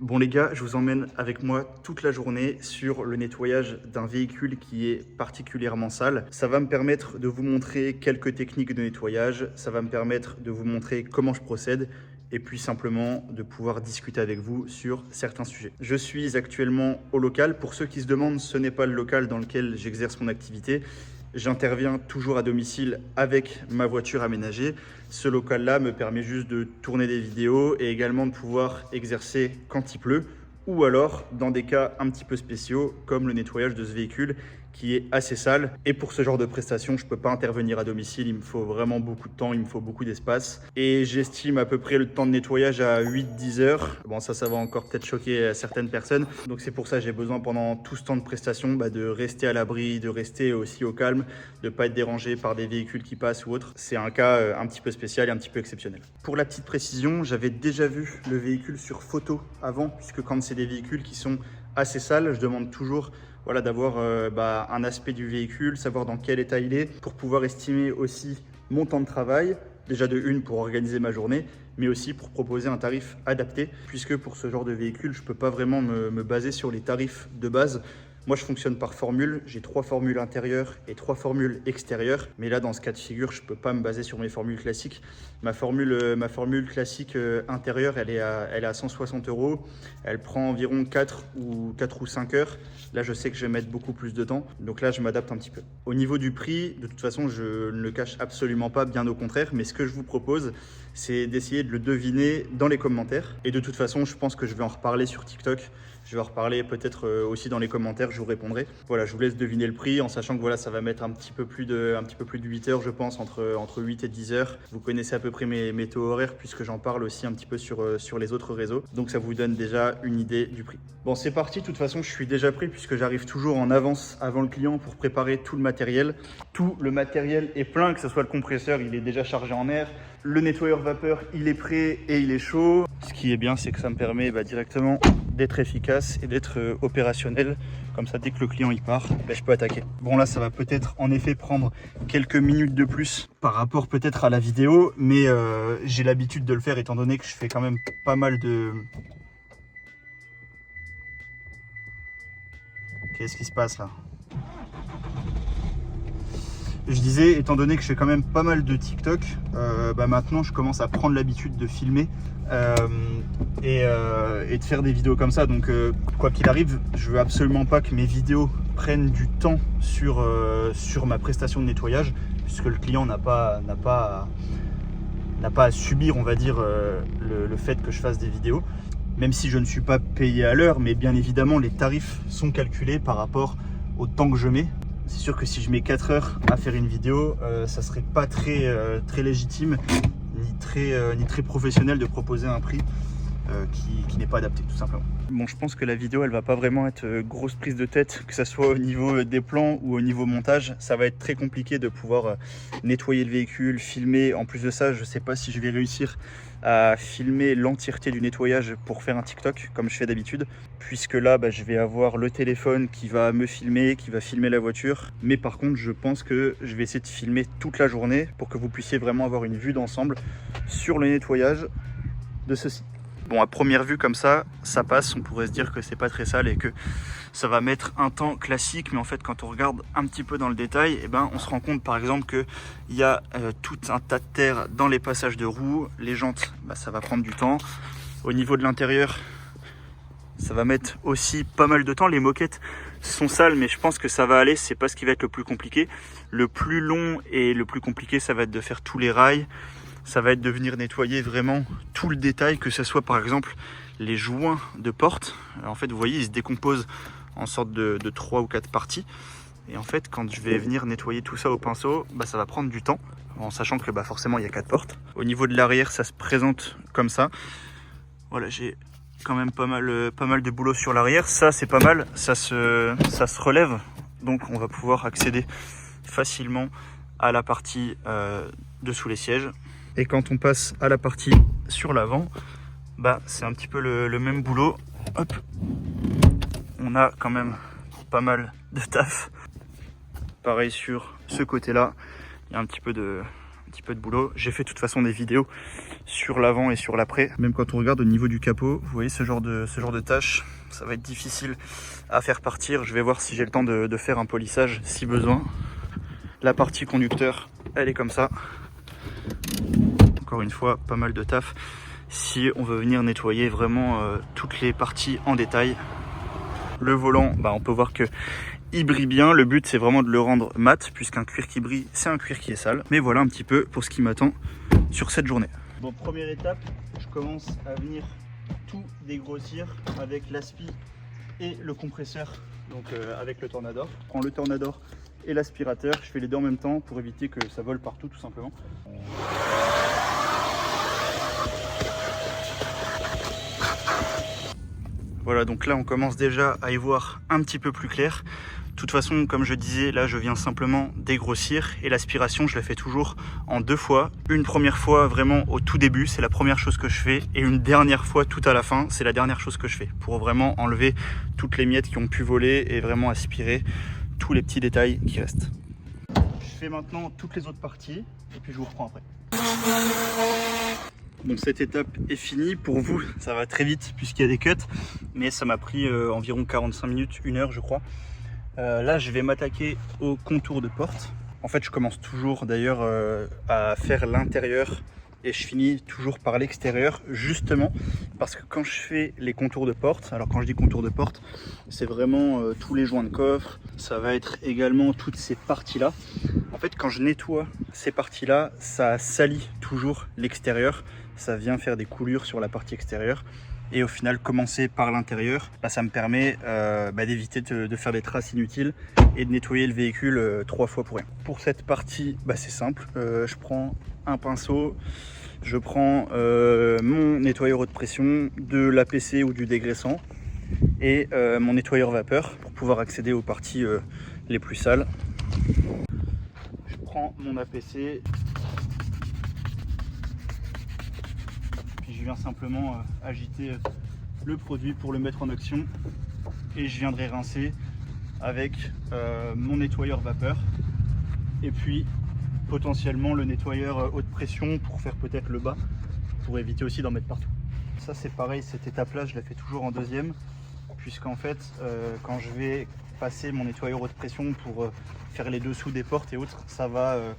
Bon les gars, je vous emmène avec moi toute la journée sur le nettoyage d'un véhicule qui est particulièrement sale. Ça va me permettre de vous montrer quelques techniques de nettoyage, ça va me permettre de vous montrer comment je procède et puis simplement de pouvoir discuter avec vous sur certains sujets. Je suis actuellement au local. Pour ceux qui se demandent, ce n'est pas le local dans lequel j'exerce mon activité. J'interviens toujours à domicile avec ma voiture aménagée. Ce local-là me permet juste de tourner des vidéos et également de pouvoir exercer quand il pleut ou alors dans des cas un petit peu spéciaux comme le nettoyage de ce véhicule qui est assez sale. Et pour ce genre de prestation, je ne peux pas intervenir à domicile, il me faut vraiment beaucoup de temps, il me faut beaucoup d'espace. Et j'estime à peu près le temps de nettoyage à 8-10 heures. Bon, ça va encore peut-être choquer certaines personnes. Donc c'est pour ça que j'ai besoin pendant tout ce temps de prestation de rester à l'abri, de rester aussi au calme, de ne pas être dérangé par des véhicules qui passent ou autres. C'est un cas un petit peu spécial et un petit peu exceptionnel. Pour la petite précision, j'avais déjà vu le véhicule sur photo avant, puisque quand c'est des véhicules qui sont assez sales, je demande toujours d'avoir un aspect du véhicule, savoir dans quel état il est, pour pouvoir estimer aussi mon temps de travail, déjà de une pour organiser ma journée, mais aussi pour proposer un tarif adapté, puisque pour ce genre de véhicule, je ne peux pas vraiment me baser sur les tarifs de base. Moi, je fonctionne par formule. J'ai 3 formules intérieures et 3 formules extérieures. Mais là, dans ce cas de figure, je ne peux pas me baser sur mes formules classiques. Ma formule classique intérieure, elle est à 160 €. Elle prend environ 4 ou 5 heures. Là, je sais que je vais mettre beaucoup plus de temps. Donc là, je m'adapte un petit peu. Au niveau du prix, de toute façon, je ne le cache absolument pas, bien au contraire. Mais ce que je vous propose, c'est d'essayer de le deviner dans les commentaires. Et de toute façon, je pense que je vais en reparler sur TikTok. Je vais en reparler peut-être aussi dans les commentaires, je vous répondrai. Voilà, je vous laisse deviner le prix en sachant que ça va mettre un petit peu plus de 8 heures, je pense, entre 8 et 10 heures. Vous connaissez à peu près mes taux horaires puisque j'en parle aussi un petit peu sur les autres réseaux. Donc ça vous donne déjà une idée du prix. Bon, c'est parti. De toute façon, je suis déjà prêt puisque j'arrive toujours en avance avant le client pour préparer tout le matériel. Tout le matériel est plein, que ce soit le compresseur, il est déjà chargé en air. Le nettoyeur vapeur, il est prêt et il est chaud. Ce qui est bien, c'est que ça me permet directement d'être efficace et d'être opérationnel. Comme ça, dès que le client y part, je peux attaquer. Bon, là, ça va peut-être en effet prendre quelques minutes de plus par rapport peut-être à la vidéo, mais j'ai l'habitude de le faire étant donné que je fais quand même pas mal de... Qu'est-ce qui se passe là ? Je disais, étant donné que je fais quand même pas mal de TikTok, maintenant je commence à prendre l'habitude de filmer et de faire des vidéos comme ça. Donc quoi qu'il arrive, je veux absolument pas que mes vidéos prennent du temps sur ma prestation de nettoyage, puisque le client n'a pas à subir, on va dire, le fait que je fasse des vidéos. Même si je ne suis pas payé à l'heure, mais bien évidemment les tarifs sont calculés par rapport au temps que je mets. C'est sûr que si je mets 4 heures à faire une vidéo, ça serait pas très légitime ni très professionnel de proposer un prix qui n'est pas adapté, tout simplement. Bon, je pense que la vidéo, elle va pas vraiment être grosse prise de tête, que ce soit au niveau des plans ou au niveau montage. Ça va être très compliqué de pouvoir nettoyer le véhicule, filmer. En plus de ça, je sais pas si je vais réussir à filmer l'entièreté du nettoyage pour faire un TikTok comme je fais d'habitude, puisque là je vais avoir le téléphone qui va me filmer, qui va filmer la voiture. Mais par contre, je pense que je vais essayer de filmer toute la journée pour que vous puissiez vraiment avoir une vue d'ensemble sur le nettoyage de ceci. Bon, à première vue comme ça passe, on pourrait se dire que c'est pas très sale et que ça va mettre un temps classique, mais en fait quand on regarde un petit peu dans le détail, on se rend compte par exemple qu'il y a tout un tas de terre dans les passages de roues, les jantes, ça va prendre du temps. Au niveau de l'intérieur, ça va mettre aussi pas mal de temps. Les moquettes sont sales, mais je pense que ça va aller, c'est pas ce qui va être le plus compliqué. Le plus long et le plus compliqué, ça va être de faire tous les rails. Ça va être de venir nettoyer vraiment tout le détail, que ce soit par exemple les joints de porte. En fait, vous voyez, ils se décomposent en sorte de 3 ou 4 parties. Et en fait, quand je vais venir nettoyer tout ça au pinceau, ça va prendre du temps, en sachant que forcément il y a 4 portes. Au niveau de l'arrière, ça se présente comme ça. Voilà, j'ai quand même pas mal de boulot sur l'arrière. Ça, c'est pas mal, ça se relève. Donc on va pouvoir accéder facilement à la partie dessous les sièges. Et quand on passe à la partie sur l'avant, c'est un petit peu le même boulot. Hop, on a quand même pas mal de taf. Pareil sur ce côté-là, il y a un petit peu petit peu de boulot. J'ai fait de toute façon des vidéos sur l'avant et sur l'après. Même quand on regarde au niveau du capot, vous voyez ce genre de tâches, ça va être difficile à faire partir. Je vais voir si j'ai le temps de faire un polissage si besoin. La partie conducteur, elle est comme ça. Encore une fois, pas mal de taf. Si on veut venir nettoyer vraiment toutes les parties en détail. Le volant, on peut voir que il brille bien. Le but, c'est vraiment de le rendre mat, puisqu'un cuir qui brille, c'est un cuir qui est sale. Mais voilà un petit peu pour ce qui m'attend sur cette journée. Bon, première étape, je commence à venir tout dégrossir avec l'aspi et le compresseur, donc avec le Tornador. Je prends le Tornador et l'aspirateur, je fais les deux en même temps pour éviter que ça vole partout tout simplement. Voilà, donc là on commence déjà à y voir un petit peu plus clair. De toute façon, comme je disais, là je viens simplement dégrossir et l'aspiration je la fais toujours en 2 fois. Une première fois vraiment au tout début, c'est la première chose que je fais, et une dernière fois tout à la fin, c'est la dernière chose que je fais, pour vraiment enlever toutes les miettes qui ont pu voler et vraiment aspirer tous les petits détails qui restent. Je fais maintenant toutes les autres parties et puis je vous reprends après. Donc cette étape est finie. Pour vous, ça va très vite puisqu'il y a des cuts, mais ça m'a pris environ 45 minutes, 1 heure je crois. Là, je vais m'attaquer au contour de porte. En fait, je commence toujours d'ailleurs à faire l'intérieur et je finis toujours par l'extérieur, justement parce que quand je fais les contours de porte, alors quand je dis contour de porte, c'est vraiment tous les joints de coffre, ça va être également toutes ces parties-là. En fait, quand je nettoie ces parties-là, ça salit toujours l'extérieur, ça vient faire des coulures sur la partie extérieure. Et au final, commencer par l'intérieur, ça me permet d'éviter de faire des traces inutiles et de nettoyer le véhicule 3 fois pour rien. Pour cette partie, c'est simple. Je prends un pinceau, je prends mon nettoyeur haute pression, de l'APC ou du dégraissant et mon nettoyeur vapeur pour pouvoir accéder aux parties les plus sales. Je prends mon APC. Je viens simplement agiter le produit pour le mettre en action et je viendrai rincer avec mon nettoyeur vapeur et puis potentiellement le nettoyeur haute pression pour faire peut-être le bas, pour éviter aussi d'en mettre partout. Ça c'est pareil, cette étape là je la fais toujours en deuxième, puisqu'en fait quand je vais passer mon nettoyeur haute pression pour faire les dessous des portes et autres, ça va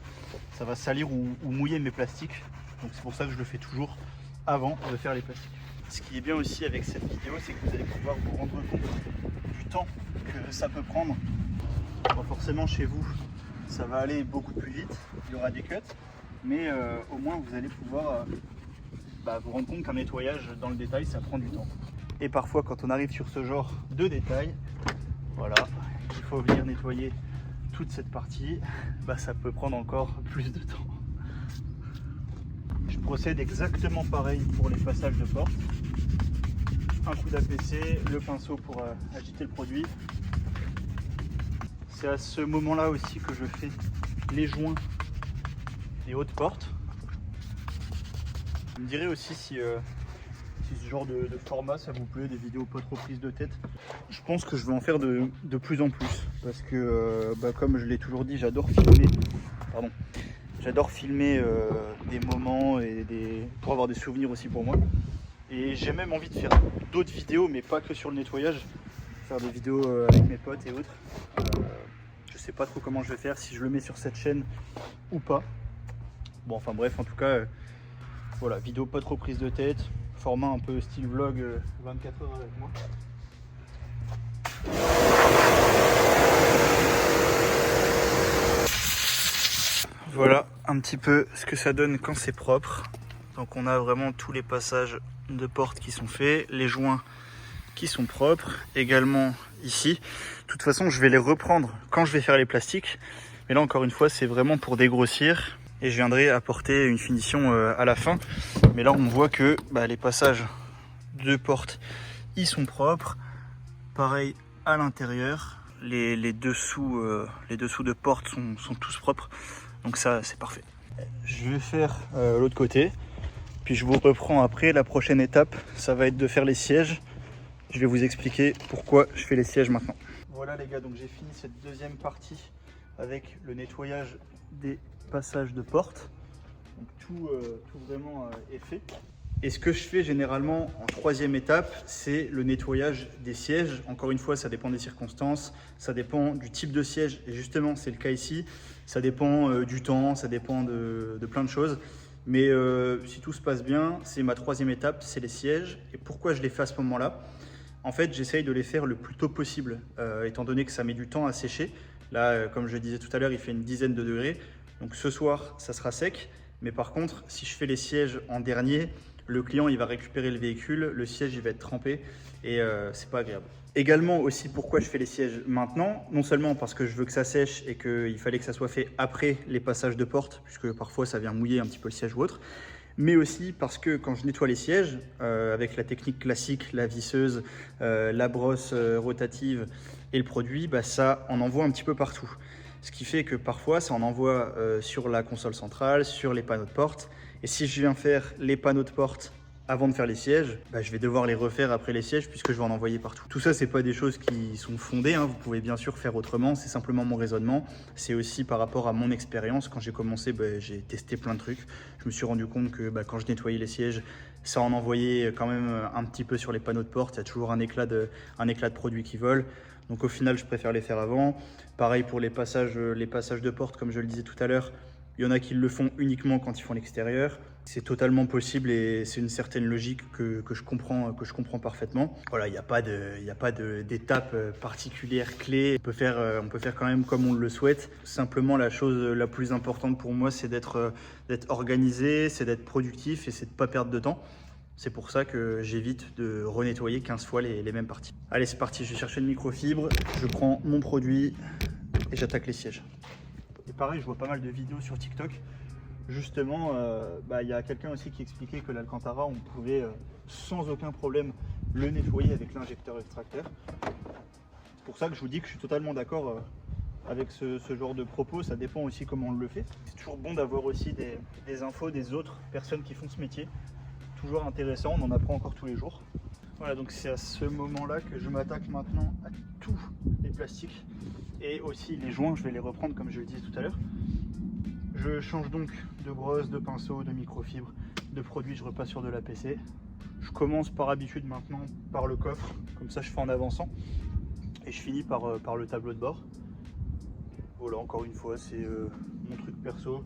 salir ou mouiller mes plastiques, donc c'est pour ça que je le fais toujours avant de faire les plastiques. Ce qui est bien aussi avec cette vidéo, c'est que vous allez pouvoir vous rendre compte du temps que ça peut prendre. Bon, forcément chez vous, ça va aller beaucoup plus vite, il y aura des cuts, mais au moins vous allez pouvoir vous rendre compte qu'un nettoyage dans le détail, ça prend du temps. Et parfois quand on arrive sur ce genre de détail, voilà, il faut venir nettoyer toute cette partie, ça peut prendre encore plus de temps. Je procède exactement pareil pour les passages de porte. Un coup d'APC, le pinceau pour agiter le produit. C'est à ce moment-là aussi que je fais les joints des hautes portes. Vous me direz aussi si ce genre de format ça vous plaît, des vidéos pas trop prises de tête. Je pense que je vais en faire de plus en plus parce que comme je l'ai toujours dit, j'adore filmer. J'adore filmer des moments et pour avoir des souvenirs aussi pour moi. Et j'ai même envie de faire d'autres vidéos, mais pas que sur le nettoyage. Faire des vidéos avec mes potes et autres. Je sais pas trop comment je vais faire, si je le mets sur cette chaîne ou pas. Bon, enfin bref, en tout cas, voilà, vidéo pas trop prise de tête. Format un peu style vlog 24 heures avec moi. Voilà un petit peu ce que ça donne quand c'est propre. Donc on a vraiment tous les passages de porte qui sont faits, les joints qui sont propres, également ici. De toute façon je vais les reprendre quand je vais faire les plastiques. Mais là encore une fois c'est vraiment pour dégrossir et je viendrai apporter une finition à la fin. Mais là on voit que les passages de porte ils sont propres. Pareil à l'intérieur, les dessous de porte sont tous propres. Donc ça c'est parfait. Je vais faire l'autre côté, puis je vous reprends après. La prochaine étape, ça va être de faire les sièges. Je vais vous expliquer pourquoi je fais les sièges maintenant. Voilà les gars, donc j'ai fini cette deuxième partie avec le nettoyage des passages de porte. Donc tout vraiment est fait. Et ce que je fais généralement en troisième étape, c'est le nettoyage des sièges. Encore une fois, ça dépend des circonstances, ça dépend du type de siège. Et justement, c'est le cas ici. Ça dépend du temps, ça dépend de plein de choses. Mais si tout se passe bien, c'est ma troisième étape, c'est les sièges. Et pourquoi je les fais à ce moment-là? En fait, j'essaye de les faire le plus tôt possible, étant donné que ça met du temps à sécher. Là, comme je le disais tout à l'heure, il fait une dizaine de degrés. Donc ce soir, ça sera sec. Mais par contre, si je fais les sièges en dernier, le client il va récupérer le véhicule, le siège il va être trempé et c'est pas agréable. Également aussi pourquoi je fais les sièges maintenant, non seulement parce que je veux que ça sèche et qu'il fallait que ça soit fait après les passages de porte, puisque parfois ça vient mouiller un petit peu le siège ou autre, mais aussi parce que quand je nettoie les sièges, avec la technique classique, la visseuse, la brosse rotative et le produit, bah, ça en envoie un petit peu partout. Ce qui fait que parfois ça en envoie sur la console centrale, sur les panneaux de porte. Et si je viens faire les panneaux de porte avant de faire les sièges, bah, je vais devoir les refaire après les sièges puisque je vais en envoyer partout. Tout ça, c'est pas des choses qui sont fondées, hein. Vous pouvez bien sûr faire autrement, c'est simplement mon raisonnement. C'est aussi par rapport à mon expérience. Quand j'ai commencé, bah, j'ai testé plein de trucs. Je me suis rendu compte que bah, quand je nettoyais les sièges, ça en envoyait quand même un petit peu sur les panneaux de porte. Il y a toujours un éclat de produit qui vole. Donc au final, je préfère les faire avant. Pareil pour les passages de porte, comme je le disais tout à l'heure. Il y en a qui le font uniquement quand ils font l'extérieur. C'est totalement possible et c'est une certaine logique que je comprends parfaitement. Voilà, il n'y a pas d'étape particulière clé. On peut faire quand même comme on le souhaite. Simplement, la chose la plus importante pour moi, c'est d'être organisé, c'est d'être productif et c'est de ne pas perdre de temps. C'est pour ça que j'évite de renettoyer 15 fois les mêmes parties. Allez, c'est parti, je vais chercher une microfibre, je prends mon produit et j'attaque les sièges. Et pareil, je vois pas mal de vidéos sur TikTok. Justement, il y a quelqu'un aussi qui expliquait que l'Alcantara, on pouvait sans aucun problème le nettoyer avec l'injecteur extracteur. C'est pour ça que je vous dis que je suis totalement d'accord avec ce genre de propos. Ça dépend aussi comment on le fait. C'est toujours bon d'avoir aussi des infos des autres personnes qui font ce métier. Toujours intéressant, on en apprend encore tous les jours. Voilà, donc c'est à ce moment-là que je m'attaque maintenant à tous les plastiques et aussi les joints. Je vais les reprendre comme je le disais tout à l'heure. Je change donc de brosse, de pinceau, de microfibre, de produit, je repasse sur de l'APC. Je commence par habitude maintenant par le coffre, comme ça je fais en avançant. Et je finis par le tableau de bord. Voilà, encore une fois, c'est mon truc perso.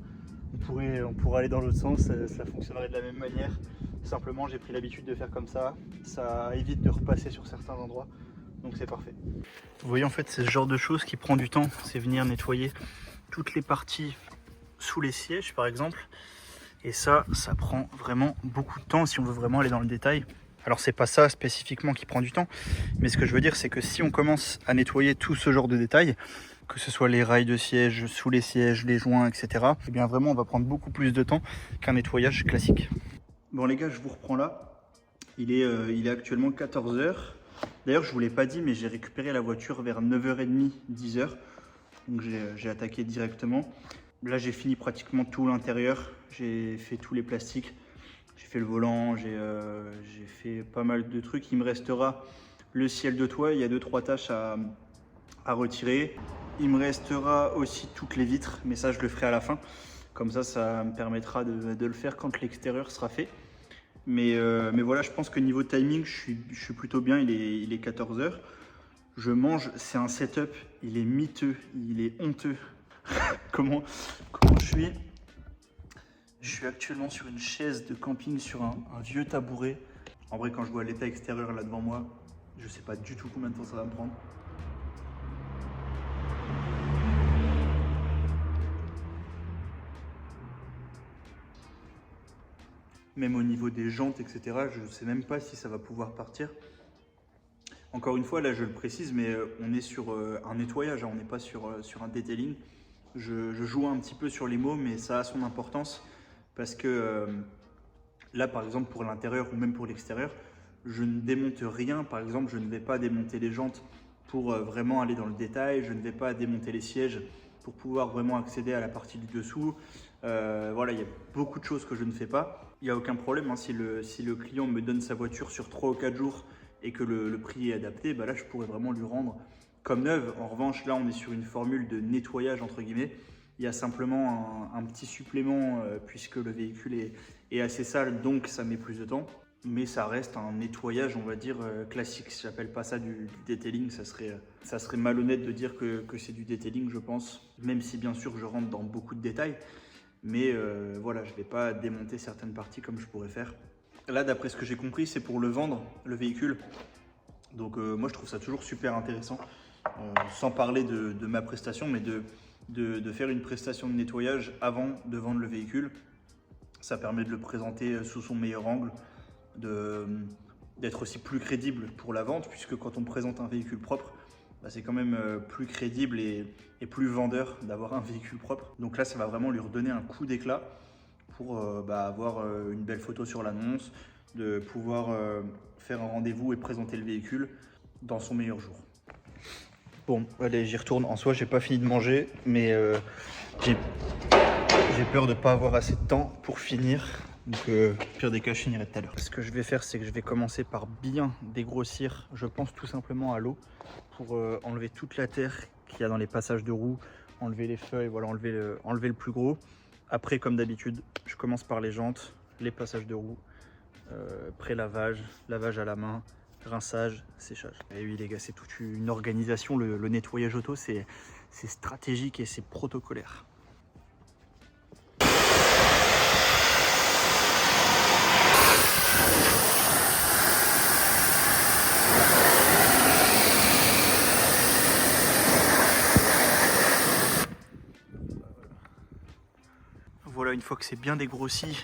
On pourrait aller dans l'autre sens, ça fonctionnerait de la même manière. Simplement, j'ai pris l'habitude de faire comme ça. Ça évite de repasser sur certains endroits, donc c'est parfait. Vous voyez, en fait, c'est ce genre de choses qui prend du temps. C'est venir nettoyer toutes les parties sous les sièges, par exemple. Et ça prend vraiment beaucoup de temps si on veut vraiment aller dans le détail. Alors, c'est pas ça spécifiquement qui prend du temps, mais ce que je veux dire, c'est que si on commence à nettoyer tout ce genre de détails, que ce soit les rails de siège, sous les sièges, les joints, etc., eh bien vraiment, on va prendre beaucoup plus de temps qu'un nettoyage classique. Bon les gars, je vous reprends là. Il est actuellement 14 h. D'ailleurs, je ne vous l'ai pas dit, mais j'ai récupéré la voiture vers 9h30, 10h. Donc j'ai attaqué directement. Là, j'ai fini pratiquement tout l'intérieur. J'ai fait tous les plastiques. J'ai fait le volant, j'ai fait pas mal de trucs. Il me restera le ciel de toit. Il y a 2-3 tâches à retirer. Il me restera aussi toutes les vitres, mais ça, je le ferai à la fin. Comme ça me permettra de le faire quand l'extérieur sera fait. Mais voilà, je pense que niveau timing, je suis plutôt bien. Il est 14 h. Je mange, c'est un setup. Il est miteux, il est honteux. comment je suis? Je suis actuellement sur une chaise de camping, sur un vieux tabouret. En vrai, quand je vois l'état extérieur là devant moi, je sais pas du tout combien de temps ça va me prendre. Même au niveau des jantes, etc., je ne sais même pas si ça va pouvoir partir. Encore une fois, là je le précise, mais on est sur un nettoyage, hein, on n'est pas sur un detailing. Je joue un petit peu sur les mots, mais ça a son importance parce que là, par exemple, pour l'intérieur ou même pour l'extérieur, je ne démonte rien. Par exemple, je ne vais pas démonter les jantes pour vraiment aller dans le détail. Je ne vais pas démonter les sièges pour pouvoir vraiment accéder à la partie du dessous. Voilà, il y a beaucoup de choses que je ne fais pas. Il n'y a aucun problème, hein, si le client me donne sa voiture sur 3 ou 4 jours et que le prix est adapté, bah là je pourrais vraiment lui rendre comme neuve. En revanche, là on est sur une formule de nettoyage entre guillemets. Il y a simplement un petit supplément puisque le véhicule est assez sale, donc ça met plus de temps. Mais ça reste un nettoyage, on va dire, classique. J'appelle pas ça du detailing, ça serait malhonnête de dire que c'est du detailing, je pense. Même si bien sûr je rentre dans beaucoup de détails. Mais voilà, je ne vais pas démonter certaines parties comme je pourrais faire. Là, d'après ce que j'ai compris, c'est pour le vendre, le véhicule. Donc moi, je trouve ça toujours super intéressant. Sans parler de ma prestation, mais de faire une prestation de nettoyage avant de vendre le véhicule. Ça permet de le présenter sous son meilleur angle, d'être aussi plus crédible pour la vente, puisque quand on présente un véhicule propre, bah, c'est quand même plus crédible et plus vendeur d'avoir un véhicule propre. Donc là, ça va vraiment lui redonner un coup d'éclat pour avoir une belle photo sur l'annonce, de pouvoir faire un rendez-vous et présenter le véhicule dans son meilleur jour. Bon, allez, j'y retourne. En soi, j'ai pas fini de manger, mais j'ai peur de ne pas avoir assez de temps pour finir. Donc, pire des cas, je finirai tout à l'heure. Ce que je vais faire, c'est que je vais commencer par bien dégrossir, je pense tout simplement à l'eau, pour enlever toute la terre qu'il y a dans les passages de roues, enlever les feuilles, voilà, enlever le plus gros. Après, comme d'habitude, je commence par les jantes, les passages de roues, pré-lavage, lavage à la main, rinçage, séchage. Et oui les gars, c'est toute une organisation, le nettoyage auto, c'est stratégique et c'est protocolaire. Voilà, une fois que c'est bien dégrossi,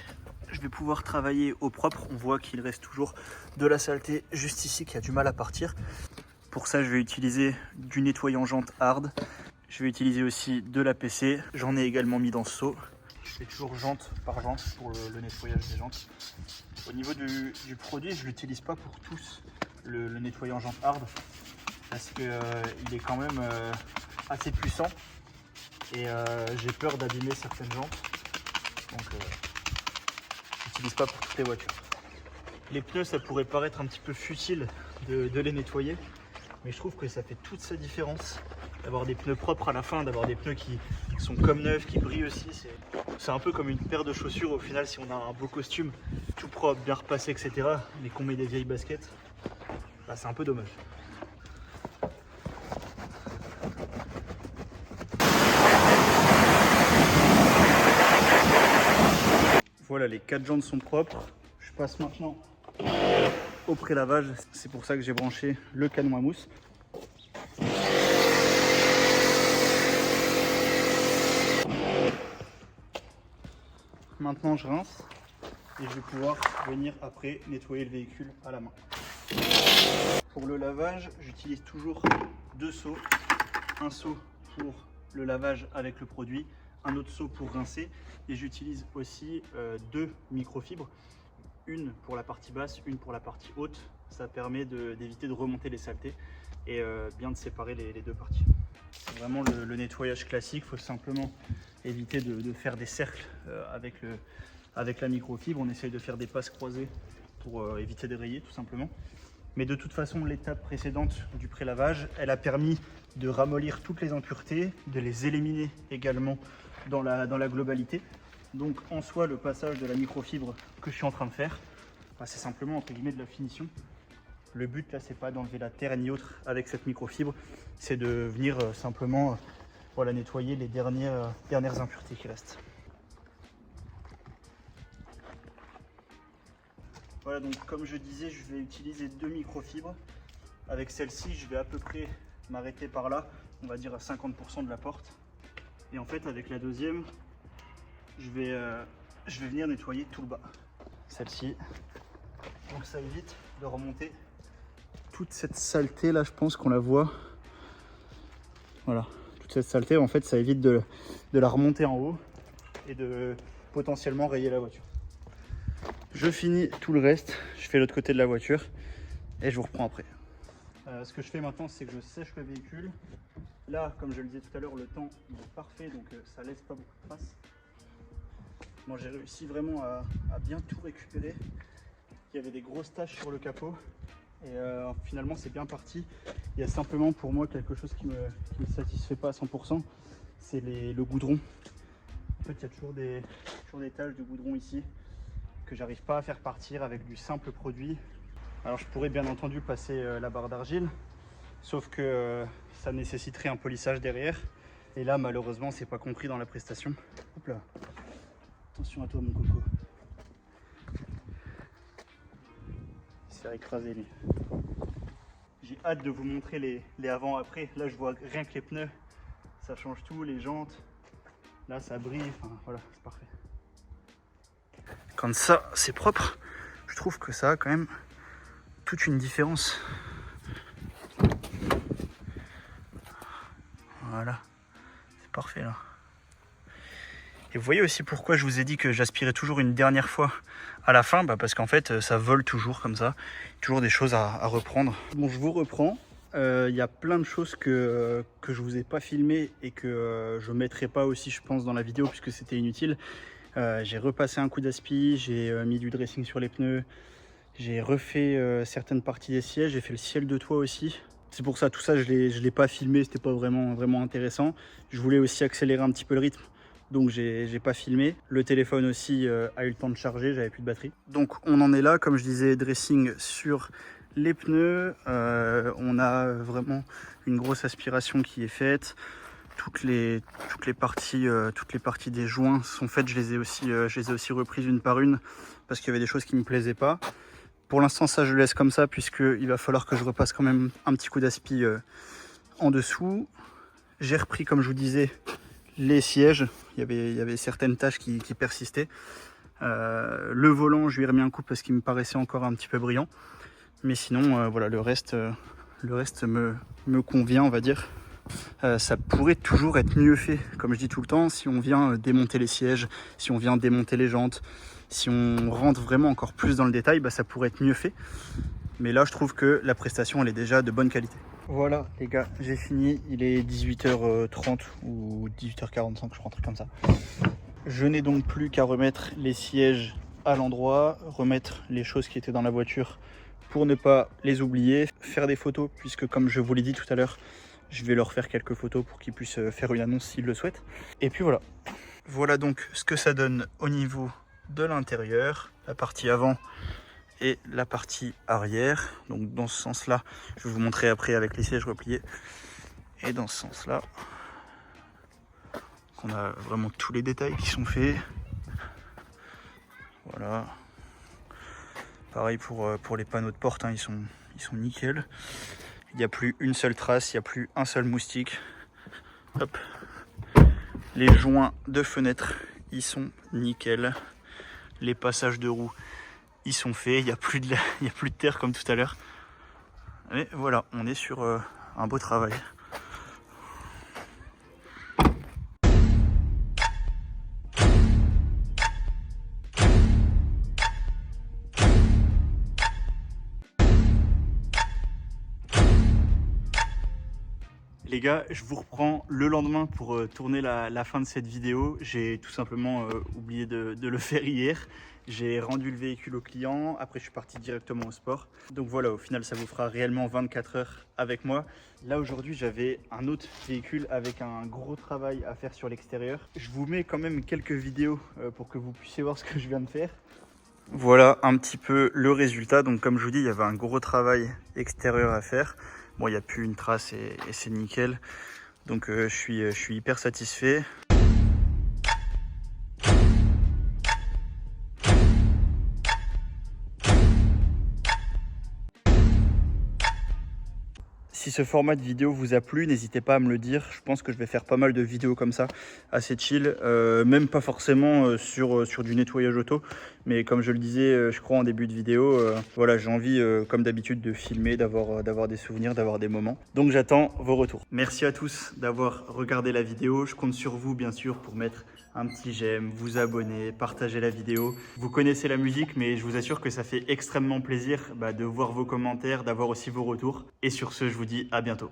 je vais pouvoir travailler au propre. On voit qu'il reste toujours de la saleté juste ici qui a du mal à partir. Pour ça, je vais utiliser du nettoyant jante hard. Je vais utiliser aussi de l'APC. J'en ai également mis dans ce seau. Je fais toujours jante par jante pour le nettoyage des jantes. Au niveau du produit, je ne l'utilise pas pour tous le nettoyant jante hard parce qu'il est quand même assez puissant et j'ai peur d'abîmer certaines jantes. Donc, je n'utilise pas pour toutes les voitures. Les pneus, ça pourrait paraître un petit peu futile de les nettoyer, mais je trouve que ça fait toute sa différence d'avoir des pneus propres à la fin, d'avoir des pneus qui sont comme neufs, qui brillent aussi. C'est un peu comme une paire de chaussures au final si on a un beau costume, tout propre, bien repassé, etc. Mais qu'on met des vieilles baskets, bah, c'est un peu dommage. Voilà, les 4 jantes sont propres. Je passe maintenant au pré-lavage. C'est pour ça que j'ai branché le canon à mousse. Maintenant, je rince et je vais pouvoir venir après nettoyer le véhicule à la main. Pour le lavage, j'utilise toujours 2 seaux. Un seau pour le lavage avec le produit, un autre seau pour rincer, et j'utilise aussi 2 microfibres, une pour la partie basse, une pour la partie haute. Ça permet d'éviter de remonter les saletés et bien de séparer les deux parties. C'est vraiment le nettoyage classique. Il faut simplement éviter de faire des cercles avec la microfibre. On essaye de faire des passes croisées pour éviter de rayer tout simplement. Mais de toute façon, l'étape précédente du pré-lavage, elle a permis de ramollir toutes les impuretés, de les éliminer également dans la globalité. Donc en soi, le passage de la microfibre que je suis en train de faire, bah, c'est simplement entre guillemets de la finition. Le but là, c'est pas d'enlever la terre ni autre avec cette microfibre, c'est de venir simplement voilà, nettoyer les dernières impuretés qui restent. Voilà, donc comme je disais, je vais utiliser 2 microfibres. Avec celle-ci, je vais à peu près m'arrêter par là, on va dire à 50% de la porte. Et en fait, avec la deuxième, je vais venir nettoyer tout le bas. Celle-ci. Donc ça évite de remonter toute cette saleté là, je pense qu'on la voit. Voilà, toute cette saleté, en fait, ça évite de la remonter en haut et de potentiellement rayer la voiture. Je finis tout le reste, je fais l'autre côté de la voiture et je vous reprends après. Ce que je fais maintenant, c'est que je sèche le véhicule. Là, comme je le disais tout à l'heure, le temps il est parfait, donc ça laisse pas beaucoup de traces. Moi, j'ai réussi vraiment à bien tout récupérer. Il y avait des grosses taches sur le capot et finalement c'est bien parti. Il y a simplement pour moi quelque chose qui me satisfait pas à 100%, c'est le goudron. En fait, il y a toujours des taches de goudron ici que j'arrive pas à faire partir avec du simple produit. Alors je pourrais bien entendu passer la barre d'argile, sauf que ça nécessiterait un polissage derrière. Et là, malheureusement, c'est pas compris dans la prestation. Hop là. Attention à toi, mon coco. Il s'est fait écraser, lui. J'ai hâte de vous montrer les avant-après. Là, je vois rien que les pneus. Ça change tout, les jantes. Là, ça brille. Enfin, voilà, c'est parfait. Quand ça, c'est propre, je trouve que ça a quand même toute une différence. Voilà. C'est parfait, là. Et vous voyez aussi pourquoi je vous ai dit que j'aspirais toujours une dernière fois à la fin, parce qu'en fait ça vole toujours comme ça, toujours des choses à reprendre. Bon, je vous reprends, y a plein de choses que je vous ai pas filmé et que je mettrai pas aussi, je pense, dans la vidéo puisque c'était inutile. J'ai repassé un coup d'aspi, j'ai mis du dressing sur les pneus, j'ai refait certaines parties des sièges, j'ai fait le ciel de toit aussi. C'est pour ça, tout ça je l'ai pas filmé, c'était pas vraiment intéressant. Je voulais aussi accélérer un petit peu le rythme. Donc j'ai pas filmé. Le téléphone aussi a eu le temps de charger, j'avais plus de batterie. Donc on en est là, comme je disais, dressing sur les pneus. On a vraiment une grosse aspiration qui est faite. Toutes les parties des joints sont faites. Je les ai aussi reprises une par une parce qu'il y avait des choses qui me plaisaient pas. Pour l'instant, ça je le laisse comme ça puisqu'il va falloir que je repasse quand même un petit coup d'aspi en dessous. J'ai repris, comme je vous disais, les sièges. Il y avait certaines tâches qui persistaient. Le volant, je lui ai remis un coup parce qu'il me paraissait encore un petit peu brillant. Mais sinon, voilà, le reste me convient, on va dire. Ça pourrait toujours être mieux fait, comme je dis tout le temps, si on vient démonter les sièges, si on vient démonter les jantes, si on rentre vraiment encore plus dans le détail, ça pourrait être mieux fait. Mais là, je trouve que la prestation, elle est déjà de bonne qualité. Voilà les gars, j'ai fini, il est 18h30 ou 18h45, je crois, un truc comme ça. Je n'ai donc plus qu'à remettre les sièges à l'endroit, remettre les choses qui étaient dans la voiture pour ne pas les oublier, faire des photos, puisque comme je vous l'ai dit tout à l'heure, je vais leur faire quelques photos pour qu'ils puissent faire une annonce s'ils le souhaitent. Et puis voilà. Voilà donc ce que ça donne au niveau de l'intérieur, la partie avant et la partie arrière. Donc dans ce sens là, je vais vous montrer après avec les sièges repliés, et dans ce sens là on a vraiment tous les détails qui sont faits. Voilà, pareil pour les panneaux de porte, hein, ils sont nickel. Il n'y a plus une seule trace, il n'y a plus un seul moustique. Hop. Les joints de fenêtre, ils sont nickel. Les passages de roues, ils sont faits, il n'y a plus de terre comme tout à l'heure. Et voilà, on est sur un beau travail. Les gars, je vous reprends le lendemain pour tourner la fin de cette vidéo. J'ai tout simplement oublié de le faire hier. J'ai rendu le véhicule au client, après je suis parti directement au sport. Donc voilà, au final ça vous fera réellement 24 heures avec moi. Là aujourd'hui j'avais un autre véhicule avec un gros travail à faire sur l'extérieur. Je vous mets quand même quelques vidéos pour que vous puissiez voir ce que je viens de faire. Voilà un petit peu le résultat. Donc comme je vous dis, il y avait un gros travail extérieur à faire. Bon, il n'y a plus une trace et c'est nickel. Donc je suis hyper satisfait. Si ce format de vidéo vous a plu, n'hésitez pas à me le dire. Je pense que je vais faire pas mal de vidéos comme ça, assez chill. Même pas forcément sur du nettoyage auto. Mais comme je le disais, je crois en début de vidéo, voilà, j'ai envie, comme d'habitude, de filmer, d'avoir des souvenirs, d'avoir des moments. Donc j'attends vos retours. Merci à tous d'avoir regardé la vidéo. Je compte sur vous, bien sûr, pour mettre un petit j'aime, vous abonner, partager la vidéo. Vous connaissez la musique, mais je vous assure que ça fait extrêmement plaisir de voir vos commentaires, d'avoir aussi vos retours. Et sur ce, je vous dis à bientôt.